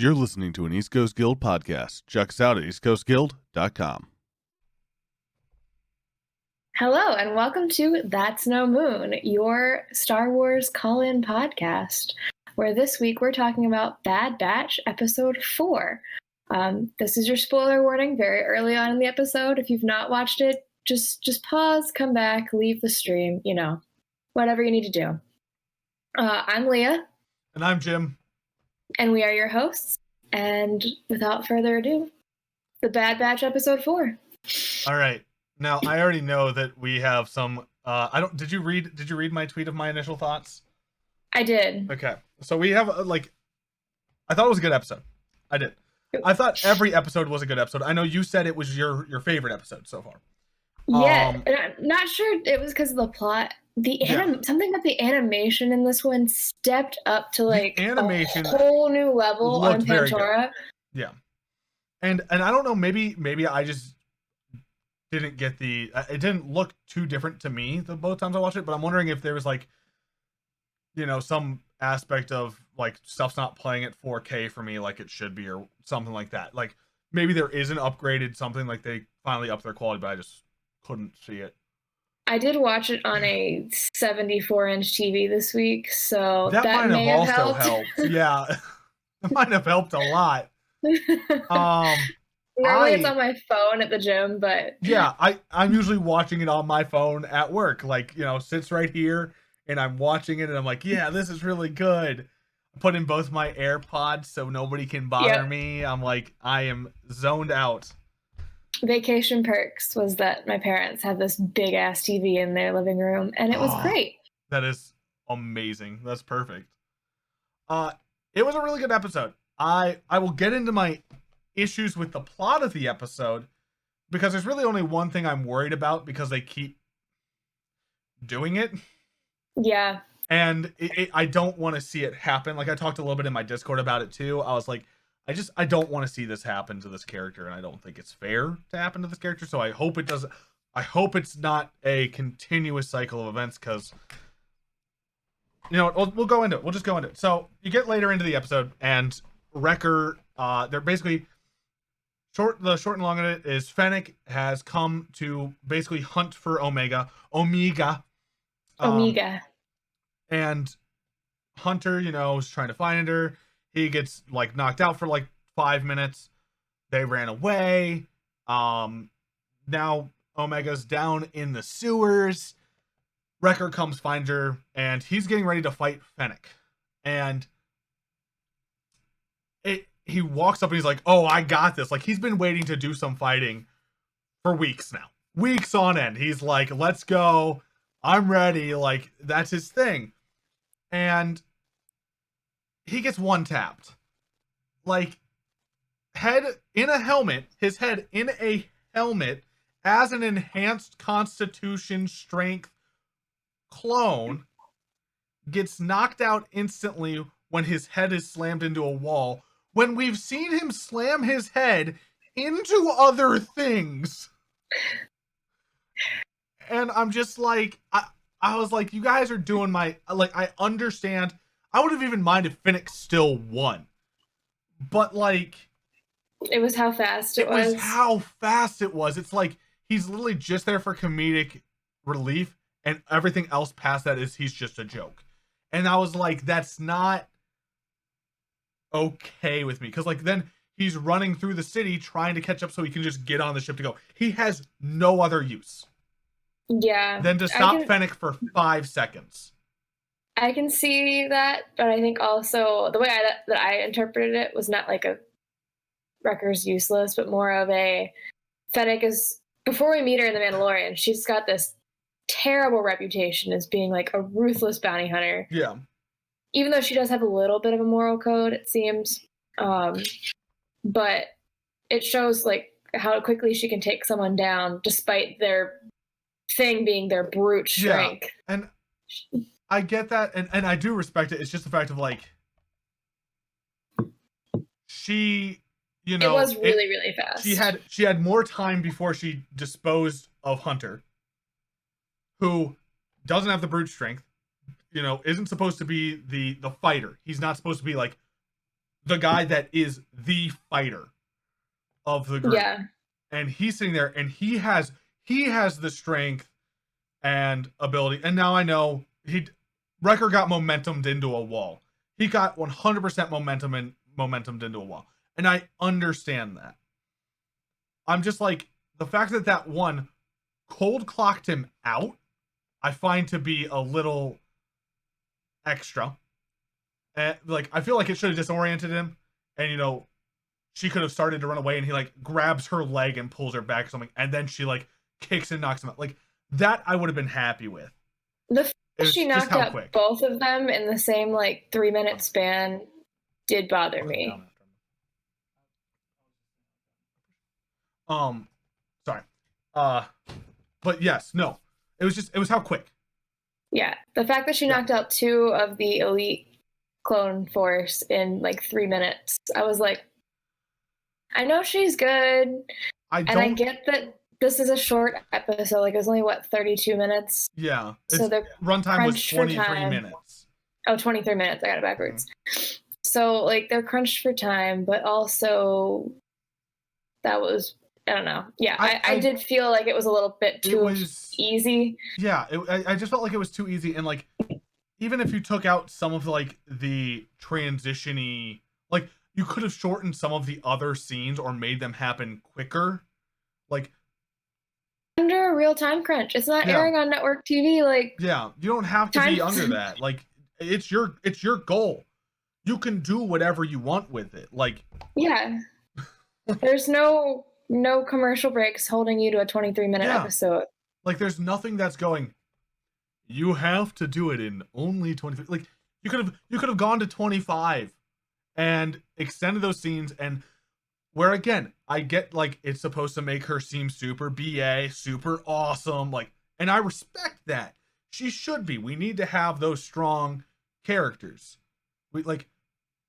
You're listening to an East Coast Guild podcast. Check us out at eastcoastguild.com. Hello, and welcome to That's No Moon, your Star Wars call-in podcast, where this week we're talking about Bad Batch Ep.4. This is your spoiler warning very early on in the episode. If you've not watched it, just pause, come back, leave the stream, whatever you need to do. I'm Leah. And I'm Jim. And we are your hosts. And without further ado, the Bad Batch Ep.4. All right. Now, I already know that we have some did you read my tweet of my initial thoughts? I did. Okay. So we have I thought it was a good episode. I did. I thought every episode was a good episode. I know you said it was your favorite episode so far. Yeah, I'm not sure it was because of the plot. Something about the animation in this one stepped up to a whole new level on Pandora. Yeah, and I don't know, maybe I just didn't get it didn't look too different to me the both times I watched it, but I'm wondering if there was some aspect of stuff's not playing at 4K for me like it should be or something like that. Like maybe there is an upgraded something, like they finally upped their quality, but I just couldn't see it. I did watch it on a 74-inch TV this week, so that might may have have also helped. Yeah, it might have helped a lot. Normally it's on my phone at the gym, but yeah, I'm usually watching it on my phone at work. Sits right here, and I'm watching it, and I'm like, yeah, this is really good. I put in both my AirPods so nobody can bother me. I'm like, I am zoned out. Vacation perks was that my parents had this big ass TV in their living room, and it was great. That is amazing. That's perfect. It was a really good episode. I will get into my issues with the plot of the episode because there's really only one thing I'm worried about because they keep doing it. Yeah. And I don't want to see it happen. Like I talked a little bit in my Discord about it too. I was like, I don't want to see this happen to this character, and I don't think it's fair to happen to this character. So I hope it doesn't. I hope it's not a continuous cycle of events, because we'll go into it. We'll just go into it. So you get later into the episode, and Wrecker, they're basically the short and long of it is Fennec has come to basically hunt for Omega. And Hunter, is trying to find her. He gets knocked out for 5 minutes. They ran away. Now Omega's down in the sewers. Wrecker comes find her, and he's getting ready to fight Fennec. And he walks up and he's like, "Oh, I got this." He's been waiting to do some fighting for weeks now. Weeks on end. He's like, "Let's go. I'm ready." That's his thing. And he gets one-tapped. Head in a helmet, his head in a helmet as an enhanced constitution strength clone gets knocked out instantly when his head is slammed into a wall, when we've seen him slam his head into other things. And I'm just I was like, you guys are doing I understand. I would have even minded if Fennec still won. But it was how fast it was. It was how fast it was. It's he's literally just there for comedic relief, and everything else past that is he's just a joke. And I was like, that's not okay with me. Because then he's running through the city trying to catch up so he can just get on the ship to go. He has no other use. Yeah. Than to stop Fennec for 5 seconds. I can see that, but I think also the way that I interpreted it was not a Wrecker's useless, but more of a Fennec is, before we meet her in The Mandalorian, she's got this terrible reputation as being a ruthless bounty hunter. Yeah. Even though she does have a little bit of a moral code, it seems. But it shows how quickly she can take someone down despite their thing being their brute strength. Yeah. And I get that, and I do respect it. It's just the fact of she, it was really, really fast. She had more time before she disposed of Hunter, who doesn't have the brute strength, isn't supposed to be the fighter. He's not supposed to be the guy that is the fighter of the group. Yeah. And he's sitting there, and he has the strength and ability. And now I know Wrecker got momentumed into a wall. He got 100% momentumed into a wall. And I understand that. I'm just like, the fact that one cold clocked him out, I find to be a little extra. And like, I feel like it should have disoriented him, and she could have started to run away, and he like grabs her leg and pulls her back or something, and then she like kicks and knocks him out. Like that I would have been happy with. The fact she knocked out both of them in the same like 3-minute span did bother me. Sorry. But yes, no. It was how quick. Yeah. The fact that she knocked out 2 of the elite clone force in like 3 minutes. I was like, I know she's good. I get that this is a short episode. Like it was only 32 minutes. Yeah. So the runtime was 23 minutes. Oh, 23 minutes. I got it backwards. Mm-hmm. So like they're crunched for time, but also that was, I don't know. Yeah, I did feel like it was a little bit too easy. Yeah, I just felt like it was too easy. And like, even if you took out some of like the transition-y, like you could have shortened some of the other scenes or made them happen quicker. Like under a real time crunch. It's not airing on network TV. Like you don't have to be under that. Like it's your goal. You can do whatever you want with it. Like there's no commercial breaks holding you to a 23-minute episode. Like there's nothing that's going, you have to do it in only 23. Like you could have gone to 25 and extended those scenes, and where again, I get like it's supposed to make her seem super BA, super awesome, like, and I respect that. She should be. We need to have those strong characters. We like,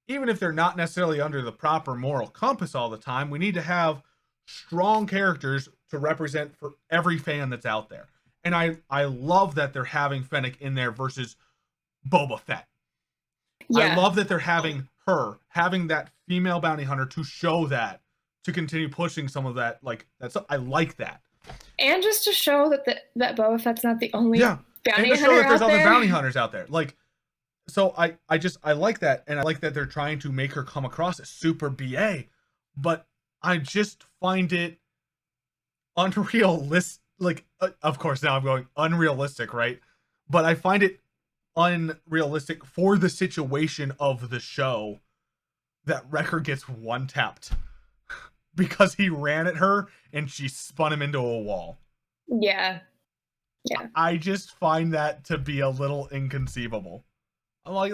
even if they're not necessarily under the proper moral compass all the time, we need to have strong characters to represent for every fan that's out there. And I love that they're having Fennec in there versus Boba Fett. I love that they're having that female bounty hunter to show that, to continue pushing some of that. Like I like that. And just to show that Boba Fett's not the only bounty hunter and to show that there's other bounty hunters out there. Like, so I like that, and I like that they're trying to make her come across as super BA, but I just find it unrealistic. Like, of course, now I'm going unrealistic, right? But I find it unrealistic for the situation of the show that Wrecker gets one-tapped because he ran at her and she spun him into a wall. Yeah. I just find that to be a little inconceivable. I'm like,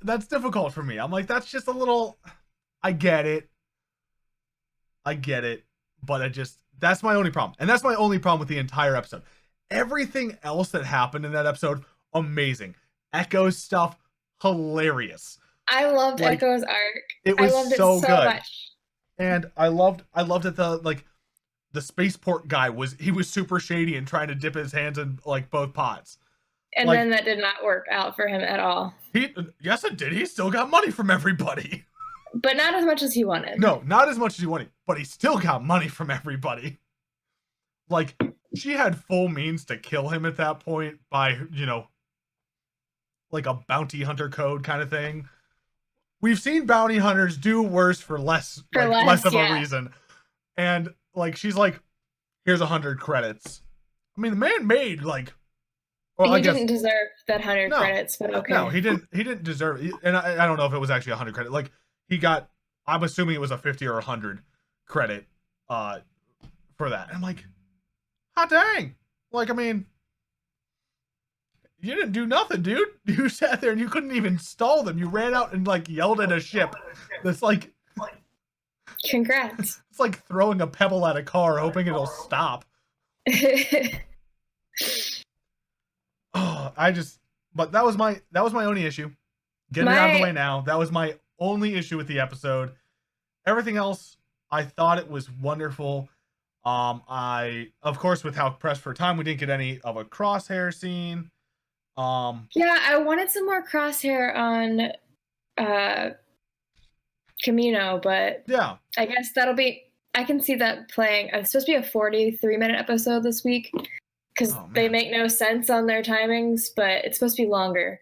that's difficult for me. I'm like, that's just a little, I get it, but that's my only problem. And that's my only problem with the entire episode. Everything else that happened in that episode, amazing. Echo's stuff, hilarious. I loved Echo's arc. It was so good. Much. And I loved that the spaceport guy was super shady and trying to dip his hands in like both pots. And then that did not work out for him at all. Yes, it did. He still got money from everybody. But not as much as he wanted. No, not as much as he wanted. But he still got money from everybody. Like, she had full means to kill him at that point by, like a bounty hunter code kind of thing. We've seen bounty hunters do worse for less of a reason. And, like, she's like, here's 100 credits. I mean, the man made, like... Well, he didn't deserve that 100 credits, but okay. No, he didn't deserve it. And I don't know if it was actually 100 credit. Like, he got... I'm assuming it was a 50 or 100 credit for that. And I'm like, hot dang. Like, I mean... You didn't do nothing, dude. You sat there and you couldn't even stall them. You ran out and like yelled at a ship. That's like, congrats. It's like throwing a pebble at a car, hoping it'll stop. But that was my only issue. Getting it out of the way now. That was my only issue with the episode. Everything else, I thought it was wonderful. Of course, with how pressed for time, we didn't get any of a crosshair scene. Yeah, I wanted some more crosshair on Camino, but Yeah. I guess I can see that playing. It's supposed to be a 43-minute episode this week because they make no sense on their timings, but it's supposed to be longer.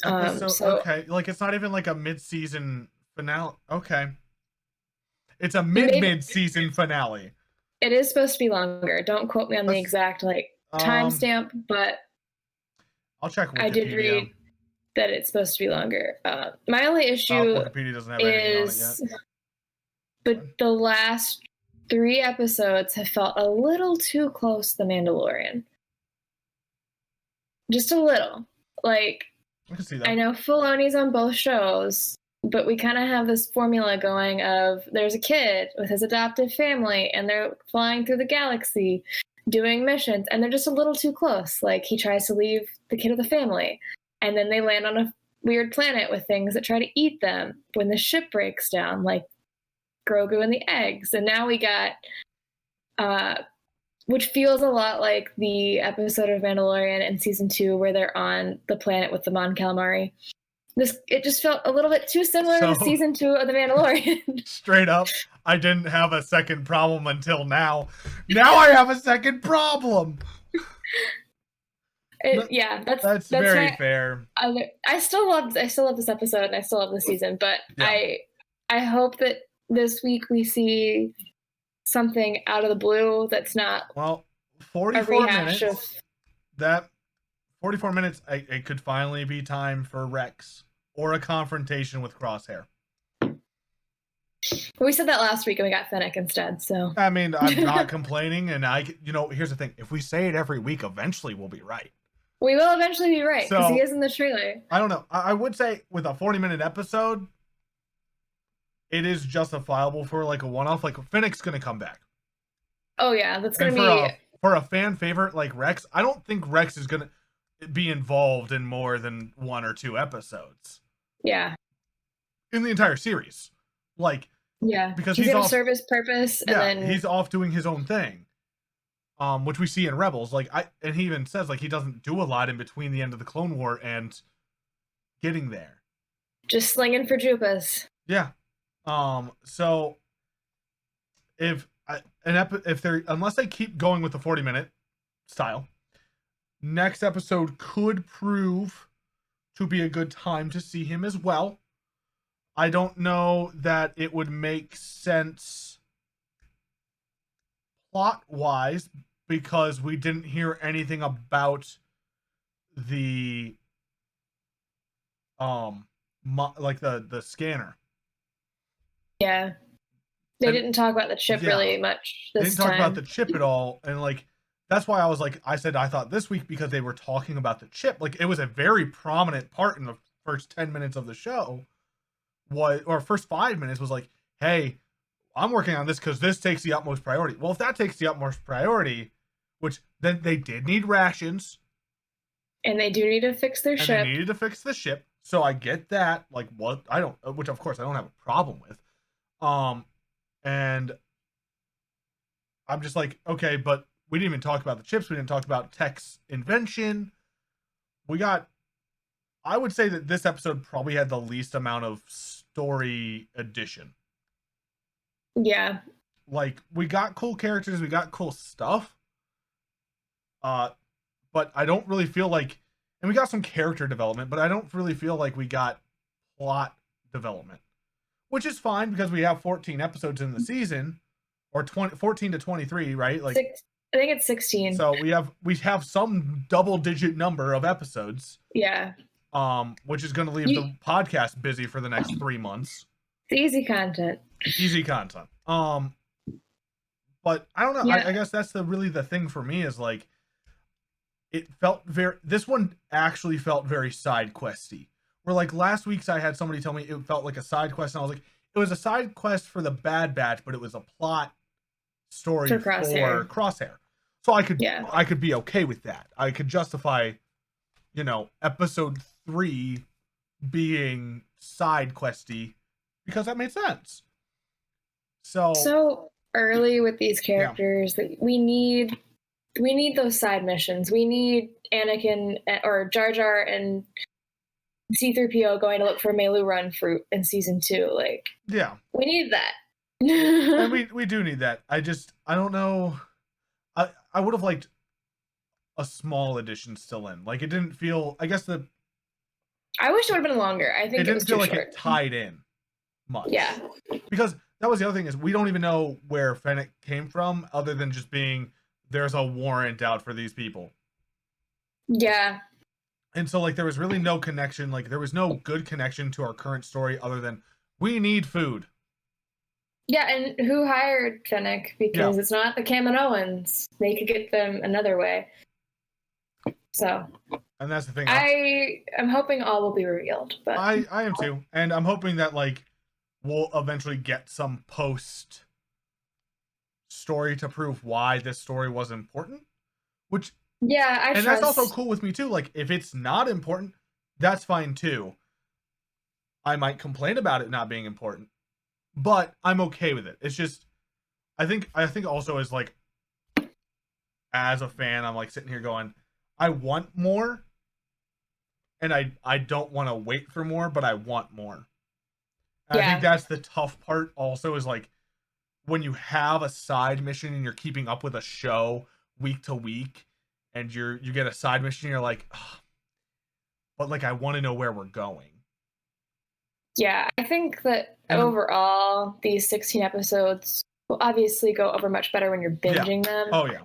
Okay, like it's not even like a mid-season finale. Okay, it's a mid-season finale. It is supposed to be longer. Don't quote me on the exact timestamp, but I'll check Wikipedia. I did read that it's supposed to be longer. My only issue Wikipedia doesn't have anything on it yet. But the last 3 episodes have felt a little too close to The Mandalorian. Just a little. Like, I can see that. I know Filoni's on both shows, but we kind of have this formula going of there's a kid with his adoptive family, and they're flying through the galaxy doing missions, and they're just a little too close. Like, he tries to leave the kid of the family, and then they land on a weird planet with things that try to eat them when the ship breaks down, like Grogu and the eggs. And now we got which feels a lot like the episode of Mandalorian in season 2 where they're on the planet with the Mon Calamari. It just felt a little bit too similar to season 2 of the Mandalorian. Straight up, I didn't have a second problem until now. Now I have a second problem. That's very fair. I still love this episode, and I still love the season, but yeah. I hope that this week we see something out of the blue that's not 44 minutes. That 44 minutes, it could finally be time for Rex or a confrontation with Crosshair. We said that last week and we got Fennec instead, so. I mean, I'm not complaining, and here's the thing. If we say it every week, eventually we'll be right. We will eventually be right, because he is in the trailer. I don't know. I would say with a 40-minute episode, it is justifiable for like a one-off. Like, Fennec's going to come back. Oh, yeah. That's going to be... For a fan favorite like Rex, I don't think Rex is going to be involved in more than 1 or 2 episodes. Yeah. In the entire series. Like... Yeah, because he's going to serve his purpose, and then... he's off doing his own thing. Which we see in Rebels. And he even says, he doesn't do a lot in between the end of the Clone War and getting there. Just slinging for Jupas. Yeah. So unless they keep going with the 40-minute style, next episode could prove to be a good time to see him as well. I don't know that it would make sense plot-wise because we didn't hear anything about the the scanner. Yeah. They didn't talk about the chip really much this time. They didn't talk about the chip at all, and that's why I said I thought this week because they were talking about the chip. It was a very prominent part in the first 10 minutes of the show. First 5 minutes was hey, I'm working on this because this takes the utmost priority. Well, if that takes the utmost priority, which then they did need rations. And they do need to fix their ship. They needed to fix the ship. So I get that. Which of course I don't have a problem with. And I'm just okay, but we didn't even talk about the chips. We didn't talk about Tech's invention. I would say that this episode probably had the least amount of story addition. Yeah. We got cool characters, we got cool stuff. But I don't really feel and we got some character development, but I don't really feel like we got plot development. Which is fine because we have 14 episodes in the season, or 14 to 23, right? I think it's 16. So we have some double-digit number of episodes. Yeah. Which is going to leave the podcast busy for the next 3 months. It's easy content. Easy content. But I don't know. Yeah. I guess that's really the thing for me is it felt this one actually felt very side questy. Where last week's I had somebody tell me it felt like a side quest, and I was it was a side quest for the Bad Batch, but it was a plot story for Crosshair. So I could be okay with that. I could justify, episode 3 being side questy because that made sense. So early with these characters that we need those side missions. We need Anakin or Jar Jar and C-3PO going to look for Melu Run fruit in season 2. Like, yeah, we need that. and we do need that. I don't know. I would have liked a small edition still in. Like, it didn't feel. I guess I wish it would have been longer. I think it didn't was feel too like short. it tied in much. Yeah. Because that was the other thing, is we don't even know where Fennec came from, other than just being there's a warrant out for these people. Yeah. And so, like, there was really no connection. Like, there was no good connection to our current story other than we need food. Yeah, and who hired Fennec? Because it's not the Kaminoans. They could get them another way. So. And that's the thing. I'm hoping all will be revealed. But I am too. And I'm hoping that, like, we'll eventually get some post story to prove why this story was important. Which... Yeah, I and trust. that's also cool with me too. Like, if it's not important, that's fine too. I might complain about it not being important, but I'm okay with it. It's just, I think also as, like, as a fan, I'm like sitting here going, I want more, and I don't want to wait for more, but I want more. And I think that's the tough part also, is like when you have a side mission and you're keeping up with a show week to week, and you get a side mission, you're like, oh, but, like, I want to know where we're going. Yeah, I think that overall, these 16 episodes will obviously go over much better when you're binging them. Oh, yeah.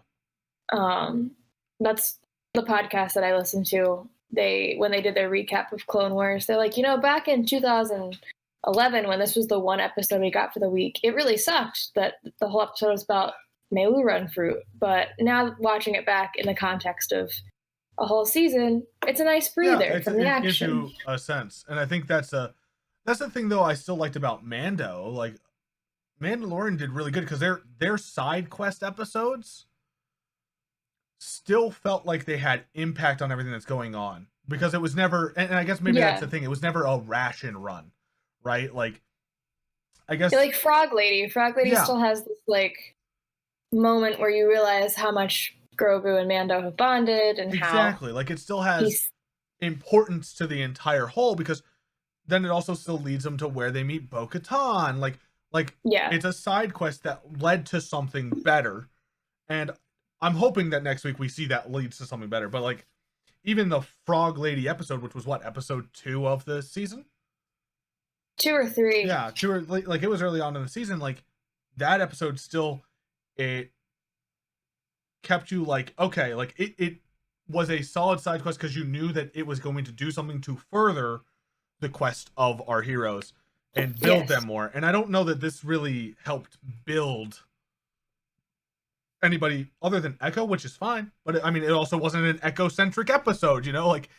That's the podcast that I listened to. When they did their recap of Clone Wars, they're like, back in 2011, when this was the one episode we got for the week, it really sucked that the whole episode was about Melu Run fruit. But now watching it back in the context of a whole season, it's a nice breather from the action. It gives you a sense. And I think that's the thing, though, I still liked about Mando. Like, Mandalorian did really good because their side quest episodes still felt like they had impact on everything that's going on, because it was never, and I guess maybe that's the thing, it was never a ration run, right? Like, I guess, like Frog Lady still has this, like, moment where you realize how much Grogu and Mando have bonded, and exactly, like, it still has importance to the entire whole, because then it also still leads them to where they meet Bo-Katan. Like it's a side quest that led to something better, and I'm hoping that next week we see that leads to something better. But, like, even the Frog Lady episode, which was what, episode 2 of the season? 2 or 3. Yeah, 2 or, like, it was early on in the season. Like, that episode still, it kept you like, okay, like, it was a solid side quest because you knew that it was going to do something to further the quest of our heroes and build them more. And I don't know that this really helped build anybody other than Echo, which is fine, but I mean, it also wasn't an Echo-centric episode, like,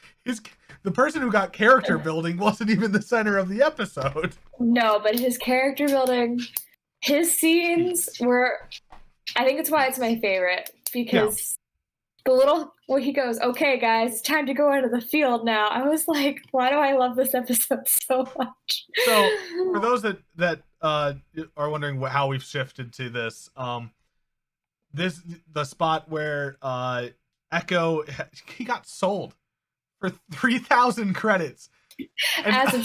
the person who got character building wasn't even the center of the episode. No, but his character building, his scenes were, I think it's why it's my favorite, because the little, where he goes, okay guys, it's time to go into the field now. I was like, why do I love this episode so much? So for those that are wondering how we've shifted to this, the spot where Echo, he got sold for 3,000 credits as a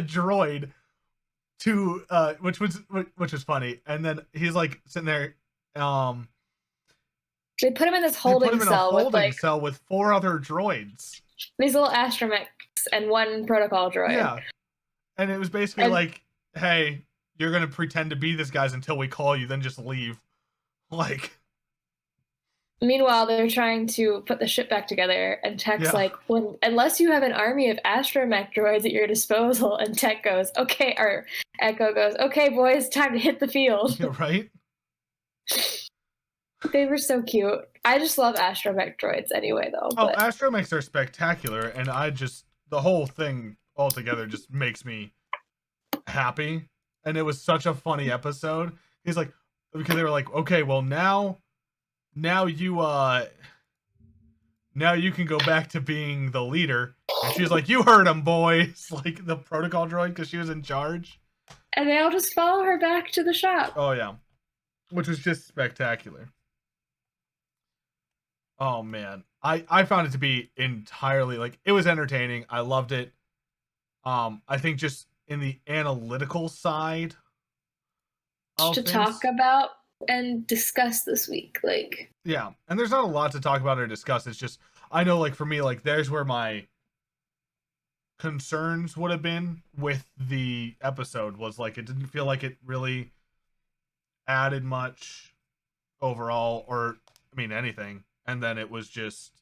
droid to which was funny. And then he's like sitting there, they put him in this holding cell with 4 other droids, these little astromechs and 1 protocol droid. Yeah, and it was basically like, hey, you're gonna pretend to be this guys until we call you, then just leave. Like, meanwhile, they're trying to put the ship back together, and Tech's like, unless you have an army of astromech droids at your disposal, and Tech goes, okay, or Echo goes, okay, boys, time to hit the field. Yeah, right? They were so cute. I just love astromech droids anyway, though. Oh, astromechs are spectacular, and the whole thing altogether just makes me happy, and it was such a funny episode. He's like, because they were like, okay, well, now you can go back to being the leader. And she was like, you heard him, boys. Like, the protocol droid, because she was in charge. And they all just follow her back to the shop. Oh, yeah. Which was just spectacular. Oh, man. I found it to be entirely, like, it was entertaining. I loved it. I think just in the analytical side of to things, talk about and discuss this week. Like, yeah, and there's not a lot to talk about or discuss. It's just, I know, like, for me, like, there's where my concerns would have been with the episode, was like, it didn't feel like it really added much overall, or I mean anything, and then it was just,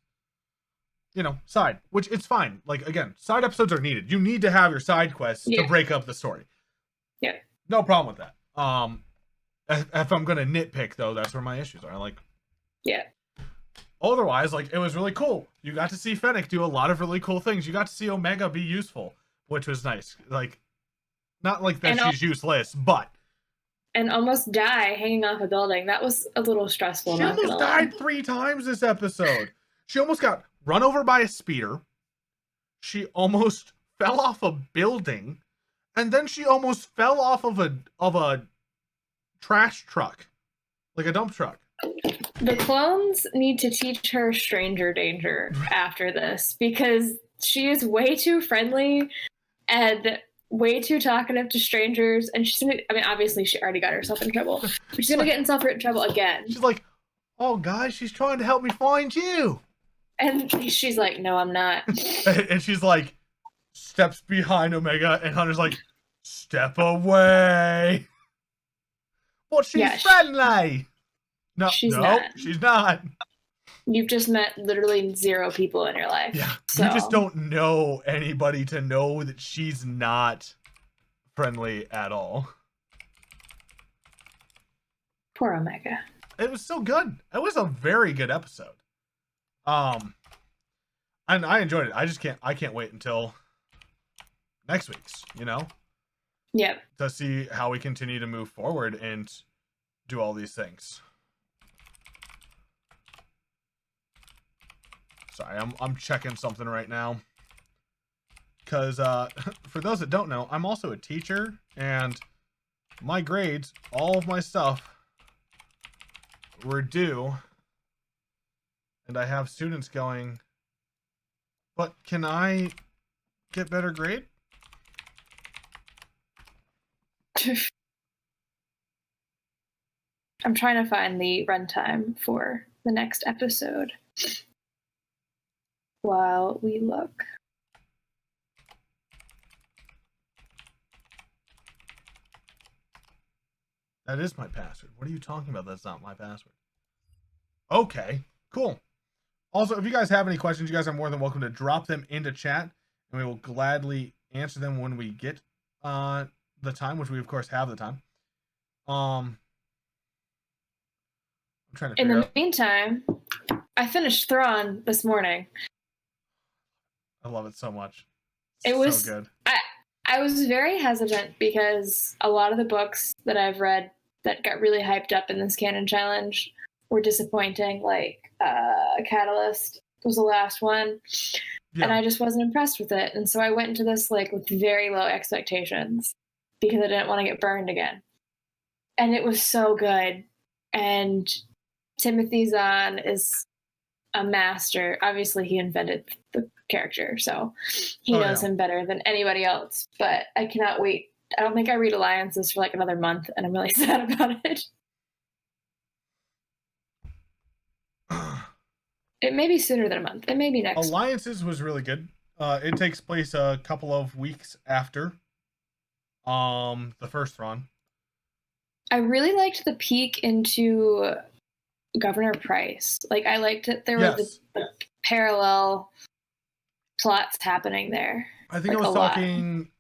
you know, side, which it's fine. Like, again, side episodes are needed. You need to have your side quests to break up the story. Yeah, no problem with that. If I'm gonna nitpick, though, that's where my issues are. Like, yeah, otherwise, like, it was really cool. You got to see Fennec do a lot of really cool things. You got to see Omega be useful, which was nice. Like, not like that she's useless, but and almost die hanging off a building. That was a little stressful. She almost died 3 times this episode. She almost got run over by a speeder. She almost fell off a building, and then she almost fell off of a trash truck, like a dump truck. The clones need to teach her stranger danger after this, because she is way too friendly and way too talkative to strangers, and she's gonna, I mean, obviously she already got herself in trouble, but she's gonna get herself in trouble again. She's like, oh guys, she's trying to help me find you. And she's like, no, I'm not. And she's like, steps behind Omega, and Hunter's like, step away. But she's friendly. No, she's not. You've just met literally 0 people in your life. Yeah, so. You just don't know anybody to know that she's not friendly at all. Poor Omega. It was so good. It was a very good episode. And I enjoyed it. I can't wait until next week's, you know? Yep. To see how we continue to move forward and do all these things. Sorry, I'm checking something right now. Because, for those that don't know, I'm also a teacher, and my grades, all of my stuff, were due. And I have students going, but can I get better grade? I'm trying to find the runtime for the next episode while we look. That is my password. What are you talking about? That's not my password. Okay, cool. Also, if you guys have any questions, you guys are more than welcome to drop them into chat, and we will gladly answer them when we get the time, which we of course have the time. I'm trying to In the meantime, I finished Thrawn this morning. I love it so much. It was so good. I was very hesitant because a lot of the books that I've read that got really hyped up in this canon challenge were disappointing. Like Catalyst was the last one, and I just wasn't impressed with it. And so I went into this like with very low expectations because I didn't want to get burned again. And it was so good. And Timothy Zahn is a master. Obviously, he invented the character, so he knows him better than anybody else. But I cannot wait. I don't think I read Alliances for like another month, and I'm really sad about it. It may be sooner than a month. It may be next. Alliances was really good. It takes place a couple of weeks after the first run. I really liked the peek into Governor Price. Like, I liked that there were the parallel plots happening there. I think like I was talking.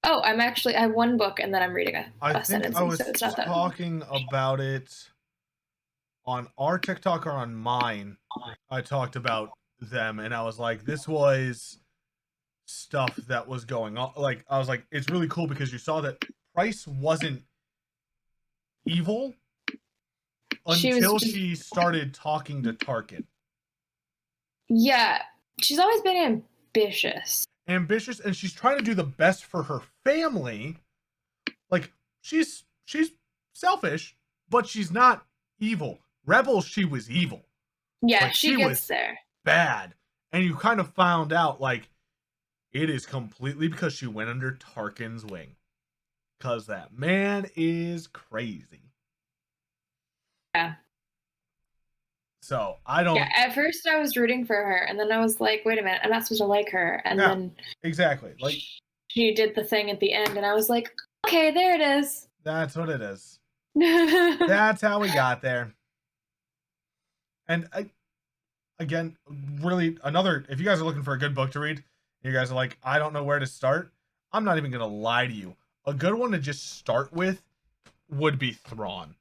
Oh, I have one book and then I'm reading a sentence. I was talking about it on our TikTok or on mine. I talked about them and I was like, this was stuff that was going on. Like, I was like, it's really cool because you saw that Price wasn't evil until she started talking to Tarkin. Yeah, she's always been ambitious, and she's trying to do the best for her family. Like, she's selfish, but she's not evil. Rebels, she was evil. Yeah, like, she gets there. Bad. And you kind of found out, like, it is completely because she went under Tarkin's wing. Because that man is crazy. Yeah. So I don't. Yeah, at first I was rooting for her, and then I was like, wait a minute, I'm not supposed to like her. And then exactly. Like she did the thing at the end, and I was like, okay, there it is. That's what it is. That's how we got there. And again, really, if you guys are looking for a good book to read, you guys are like, I don't know where to start. I'm not even going to lie to you. A good one to just start with would be Thrawn.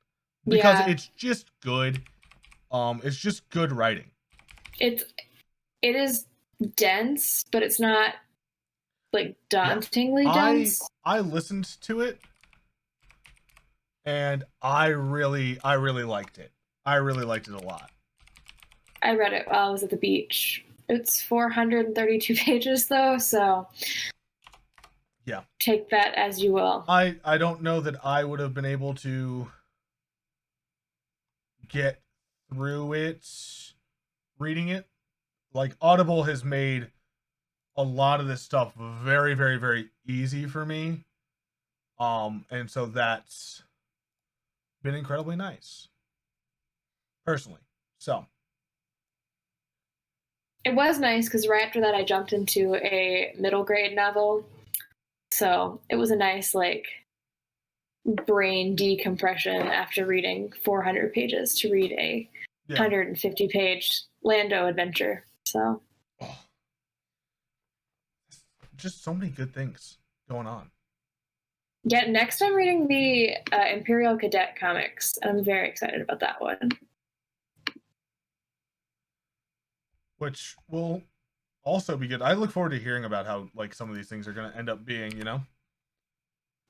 Because it's just good. It's just good writing. It is dense, but it's not like dauntingly dense. I listened to it and I really liked it. I really liked it a lot. I read it while I was at the beach. It's 432 pages though, so yeah. Take that as you will. I don't know that I would have been able to get through it reading it. Like Audible has made a lot of this stuff very, very, very easy for me. And so that's been incredibly nice. Personally. So it was nice because right after that I jumped into a middle grade novel. So it was a nice like brain decompression after reading 400 pages to read a 150 page Lando adventure. So just so many good things going on. Yeah, next I'm reading the Imperial Cadet comics, and I'm very excited about that one. Which will also be good. I look forward to hearing about how like some of these things are going to end up being, you know?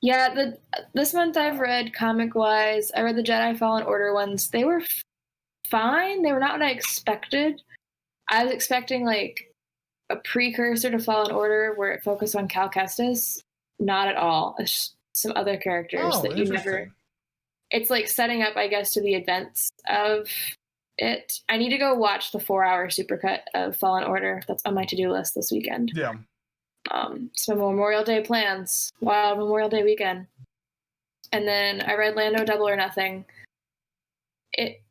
Yeah, this month I've read comic-wise, I read the Jedi Fallen Order ones. They were fine. They were not what I expected. I was expecting like a precursor to Fallen Order where it focused on Cal Kestis. Not at all. It's just some other characters that you never... It's like setting up, I guess, to the events of it. I need to go watch the 4-hour supercut of Fallen Order. That's on my to-do list this weekend. Yeah. Some Memorial Day plans. Wild Memorial Day weekend. And then I read Lando Double or Nothing. It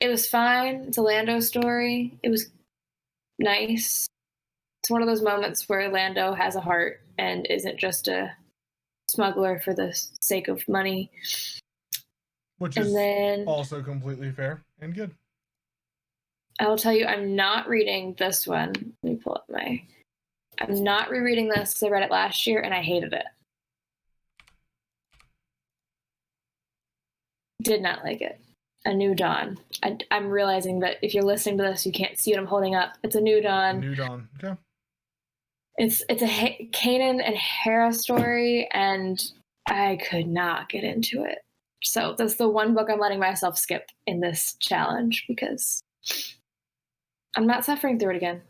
was fine. It's a Lando story. It was nice. It's one of those moments where Lando has a heart and isn't just a smuggler for the sake of money. Which is also completely fair and good. I will tell you, I'm not reading this one. Let me pull up I'm not rereading this because I read it last year and I hated it. Did not like it. A New Dawn. I'm realizing that if you're listening to this, you can't see what I'm holding up. It's A New Dawn. A New Dawn. Okay. It's a Kanan and Hera story, and I could not get into it. So that's the one book I'm letting myself skip in this challenge because I'm not suffering through it again.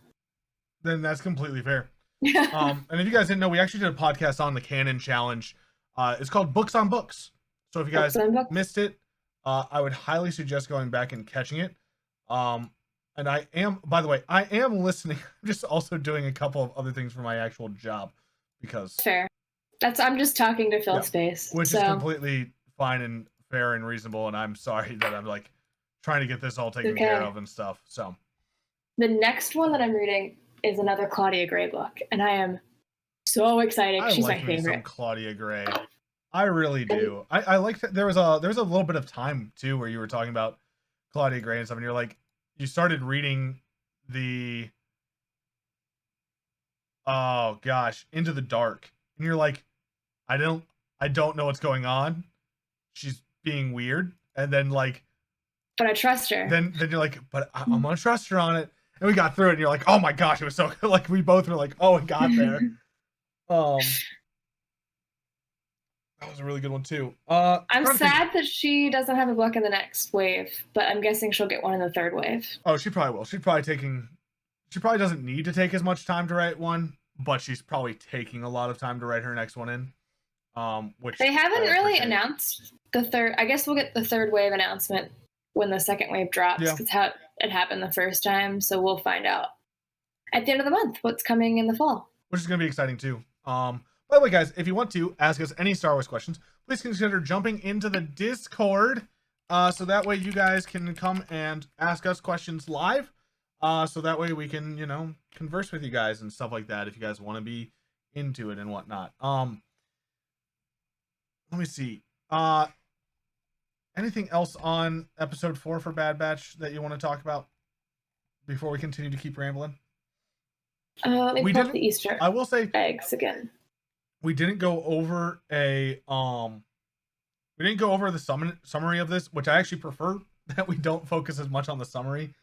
Then that's completely fair. And if you guys didn't know, we actually did a podcast on the Canon Challenge. It's called Books on Books. So if you guys missed it, I would highly suggest going back and catching it. And I am listening. I'm just also doing a couple of other things for my actual job because fair. I'm just talking to fill space, which is completely fine and fair and reasonable. And I'm sorry that I'm like trying to get this all taken care of and stuff. So the next one that I'm reading is another Claudia Gray book, and I am so excited. She's my favorite. Some Claudia Gray. I really do. I like that. There was a little bit of time too where you were talking about Claudia Gray and stuff, and you're like, you started reading the Into the Dark, and you're like, I don't know what's going on. She's being weird, and then like, but I trust her. Then you're like, but I'm gonna trust her on it. And we got through it, and you're like, oh my gosh, it was so good. Like we both were like, oh, we got there. That was a really good one too. I'm sad that she doesn't have a book in the next wave, but I'm guessing she'll get one in the third wave. Oh, she probably will. She probably doesn't need to take as much time to write one, but she's probably taking a lot of time to write her next one in. Which they haven't really announced the third. I guess we'll get the third wave announcement when the second wave drops. Because how it happened the first time, so we'll find out at the end of the month what's coming in the fall. which is going to be exciting too. By the way, guys, if you want to ask us any Star Wars questions, please consider jumping into the Discord, so that way you guys can come and ask us questions live. So that way we can, converse with you guys and stuff like that if you guys want to be into it and whatnot. Let me see. Anything else on episode 4 for Bad Batch that you want to talk about before we continue to keep rambling? We did the Easter. I will say eggs again. We didn't go over the summary of this, which I actually prefer that we don't focus as much on the summary.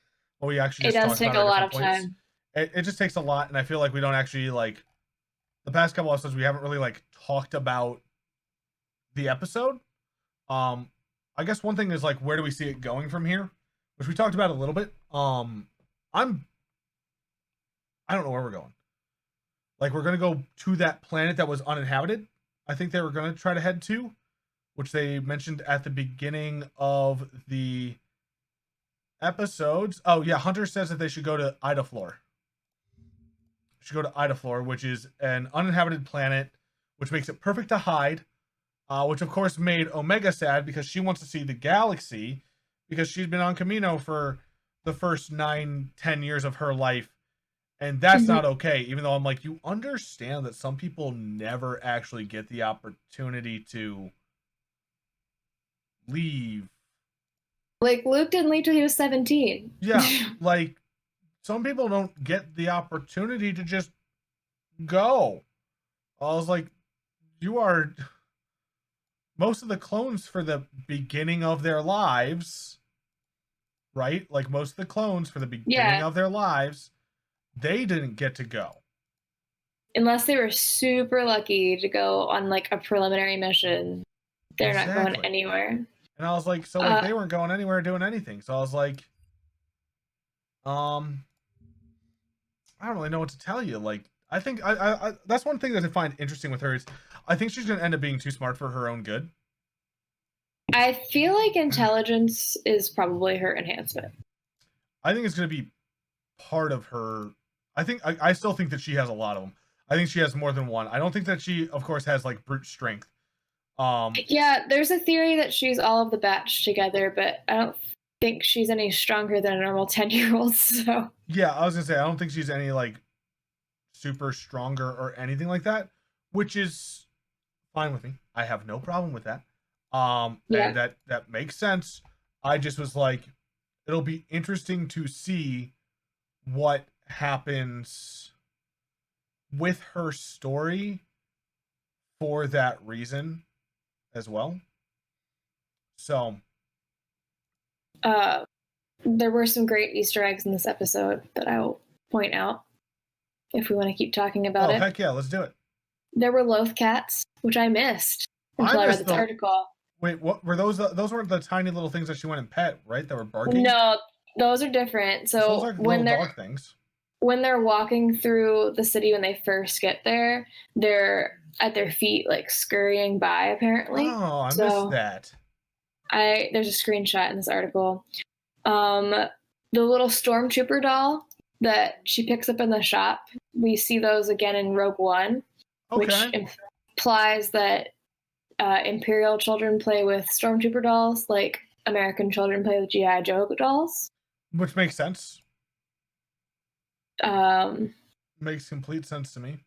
But we actually just it does take a lot of time. It just takes a lot, and I feel like we don't actually the past couple episodes we haven't really talked about the episode. I guess one thing is where do we see it going from here, which we talked about a little bit. I don't know where we're going. We're going to go to that planet that was uninhabited. I think they were going to try to head to, which they mentioned at the beginning of the episodes. Oh, yeah. Hunter says that they should go to Idaflor. Which is an uninhabited planet, which makes it perfect to hide, which, of course, made Omega sad because she wants to see the galaxy because she's been on Camino for the first 9-10 years of her life. And that's not okay, even though I'm you understand that some people never actually get the opportunity to leave. Luke didn't leave till he was 17. Yeah, some people don't get the opportunity to just go. I was you are most of the clones for the beginning of their lives, right? Most of the clones for the beginning of their lives, they didn't get to go. Unless they were super lucky to go on a preliminary mission. They're not going anywhere. And I was they weren't going anywhere doing anything. So I was I don't really know what to tell you. I think I that's one thing that I find interesting with her is I think she's going to end up being too smart for her own good. I feel intelligence is probably her enhancement. I think it's going to be part of her. I still think that she has a lot of them. I think she has more than one. I don't think that she, of course, has brute strength. Yeah, there's a theory that she's all of the batch together, but I don't think she's any stronger than a normal 10-year-old. So yeah, I was gonna say I don't think she's any super stronger or anything like that, which is fine with me. I have no problem with that. And that makes sense. I just was it'll be interesting to see what happens with her story for that reason as well. So there were some great Easter eggs in this episode that I'll point out if we want to keep talking about it. Oh, heck yeah, let's do it. There were loath cats, which I missed until I read this article. Wait, what were those? Those weren't the tiny little things that she went and pet, right? That were barking? No, those are different. So those are when they're dog things. When they're walking through the city when they first get there, they're at their feet scurrying by apparently. Oh, I missed that. There's a screenshot in this article. The little stormtrooper doll that she picks up in the shop, we see those again in Rogue One, which implies that Imperial children play with stormtrooper dolls like American children play with G.I. Joe dolls. Which makes sense. Makes complete sense to me.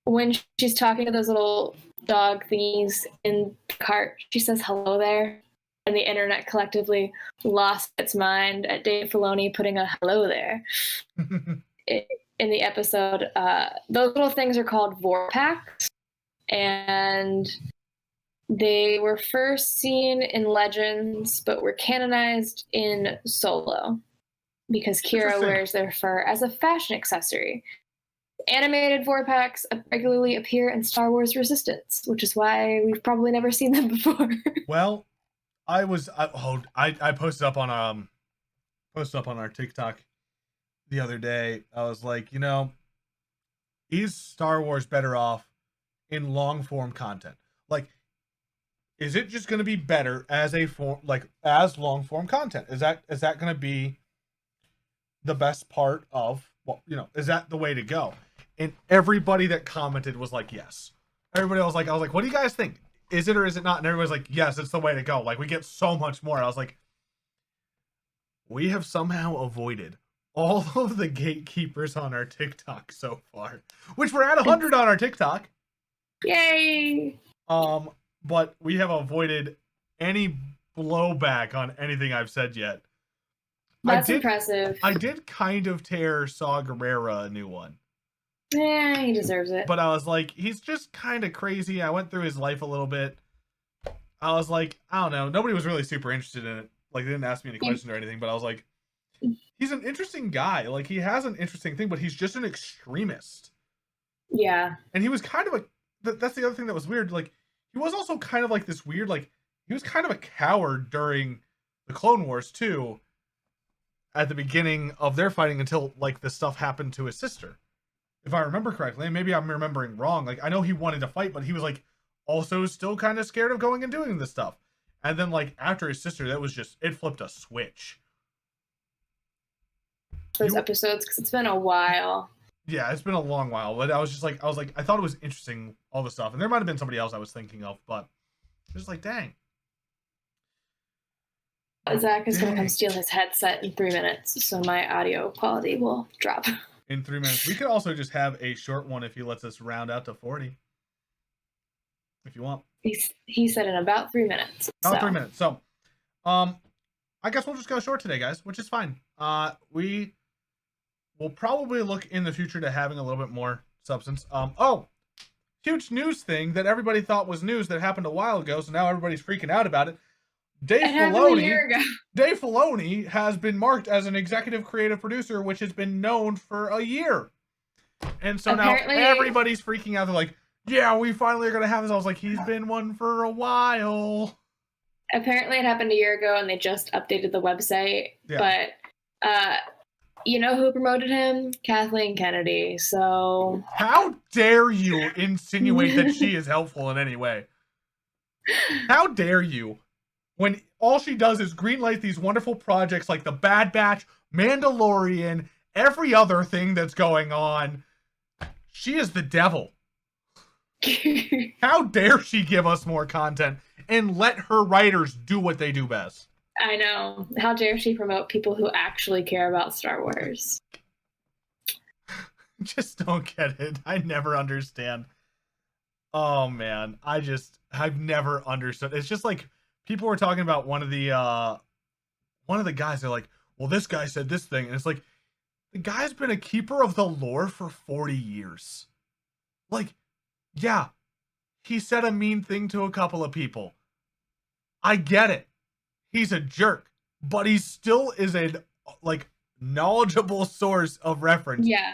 When she's talking to those little dog thingies in the cart, she says hello there, and the internet collectively lost its mind at Dave Filoni putting a hello there in the episode. Those little things are called Vorpacks, and they were first seen in Legends, but were canonized in Solo because Kira wears their fur as a fashion accessory. Animated Vorpacks regularly appear in Star Wars Resistance, which is why we've probably never seen them before. Well, I posted up on our TikTok the other day. I was is Star Wars better off in long form content? Is it just going to be better as as long form content? Is that going to be the best part of is that the way to go? And everybody that commented was like, yes. Everybody was like, I was like, what do you guys think? Is it or is it not? And everybody's like, yes, it's the way to go. Like, we get so much more. I was like, we have somehow avoided all of the gatekeepers on our TikTok so far, which we're at 100 on our TikTok. Yay! But we have avoided any blowback on anything I've said yet. That's impressive. I did kind of tear Saw Gerrera a new one. Yeah, he deserves it. But I was like, he's just kind of crazy. I went through his life a little bit. I was like, I don't know. Nobody was really super interested in it. Like, they didn't ask me any questions or anything, but I was like, he's an interesting guy. Like, he has an interesting thing, but he's just an extremist. Yeah. And he was kind of that's the other thing that was weird. Like, he was also kind of like this weird, like, he was kind of a coward during the Clone Wars, too, at the beginning of their fighting until, like, the stuff happened to his sister. If I remember correctly, and maybe I'm remembering wrong. Like, I know he wanted to fight, but he was, like, also still kind of scared of going and doing this stuff. And then, like, after his sister, that was just, it flipped a switch. Those episodes, because it's been a while. Yeah, it's been a long while, but I was like, I thought it was interesting, all the stuff. And there might have been somebody else I was thinking of, but it was like, dang. Zach is going to come steal his headset in 3 minutes, so my audio quality will drop. In 3 minutes. We could also just have a short one if he lets us round out to 40. If you want. He said in about 3 minutes. About 3 minutes. So, I guess we'll just go short today, guys, which is fine. We will probably look in the future to having a little bit more substance. Huge news thing that everybody thought was news that happened a while ago, so now everybody's freaking out about it. Dave Filoni has been marked as an executive creative producer, which has been known for a year. And so apparently, now everybody's freaking out. They're like, yeah, we finally are going to have this. I was like, he's been one for a while. Apparently it happened a year ago and they just updated the website. Yeah. But you know who promoted him? Kathleen Kennedy. So how dare you insinuate that she is helpful in any way? How dare you? When all she does is greenlight these wonderful projects like the Bad Batch, Mandalorian, every other thing that's going on. She is the devil. How dare she give us more content and let her writers do what they do best? I know. How dare she promote people who actually care about Star Wars? Just don't get it. I never understand. Oh man, I've never understood. It's just like people were talking about one of the guys. They're like, well, this guy said this thing, and it's like, the guy's been a keeper of the lore for 40 years. Like, yeah, he said a mean thing to a couple of people. I get it. He's a jerk, but he still is a knowledgeable source of reference. Yeah.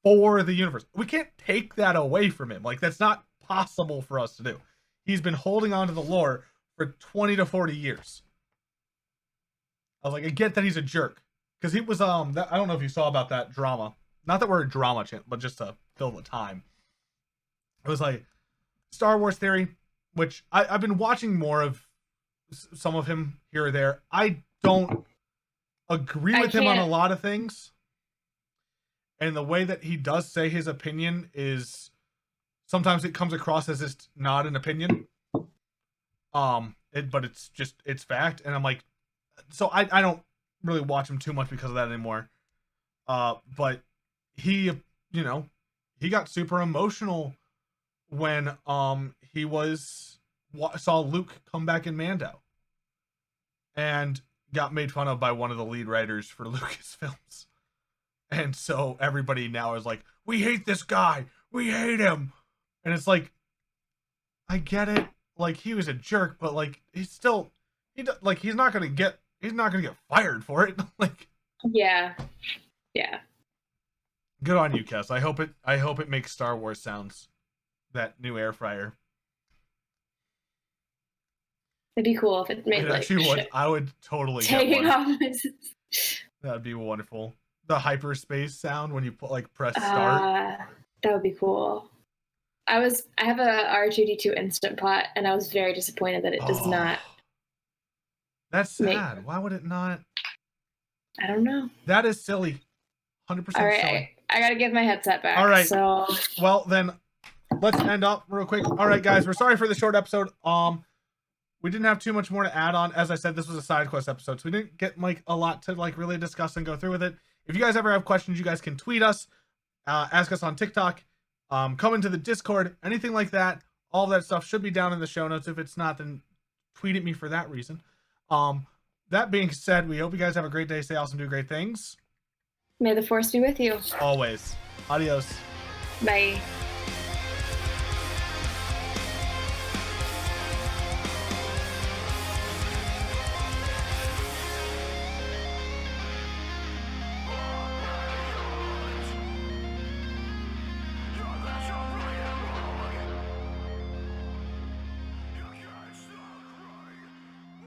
For the universe. We can't take that away from him. Like, that's not possible for us to do. He's been holding on to the lore for 20 to 40 years. I was like, I get that he's a jerk. Because he was, I don't know if you saw about that drama. Not that we're a drama channel, but just to fill the time. It was like Star Wars Theory, which I've been watching more of some of him here or there. I don't agree with him on a lot of things. And the way that he does say his opinion is sometimes it comes across as it's not an opinion. But it's fact. And I'm like, so I don't really watch him too much because of that anymore. But he got super emotional when he saw Luke come back in Mando and got made fun of by one of the lead writers for Lucasfilms. And so everybody now is like, we hate this guy. We hate him. And it's like, I get it. Like, he was a jerk, but like, he's not going to get fired for it. Like, yeah. Good on you, Kes. I hope it makes Star Wars sounds, that new air fryer. It'd be cool if it made it actually would. I would totally taking get one. Off. That'd be wonderful. The hyperspace sound when you press start. That would be cool. I have a R2D2 Instant Pot, and I was very disappointed that it does not. That's sad. Why would it not? I don't know. That is silly. 100% all right, silly. I gotta get my headset back. All right. So Well, then let's end up real quick. All right, guys, we're sorry for the short episode. We didn't have too much more to add on. As I said, this was a side quest episode, so we didn't get like a lot to like really discuss and go through with it. If you guys ever have questions, you guys can tweet us, ask us on TikTok, come into the Discord, anything like that. All that stuff should be down in the show notes. If it's not, then tweet at me for that reason. That being said, we hope you guys have a great day. Stay awesome, do great things. may the force be with you. Always. Adios. Bye.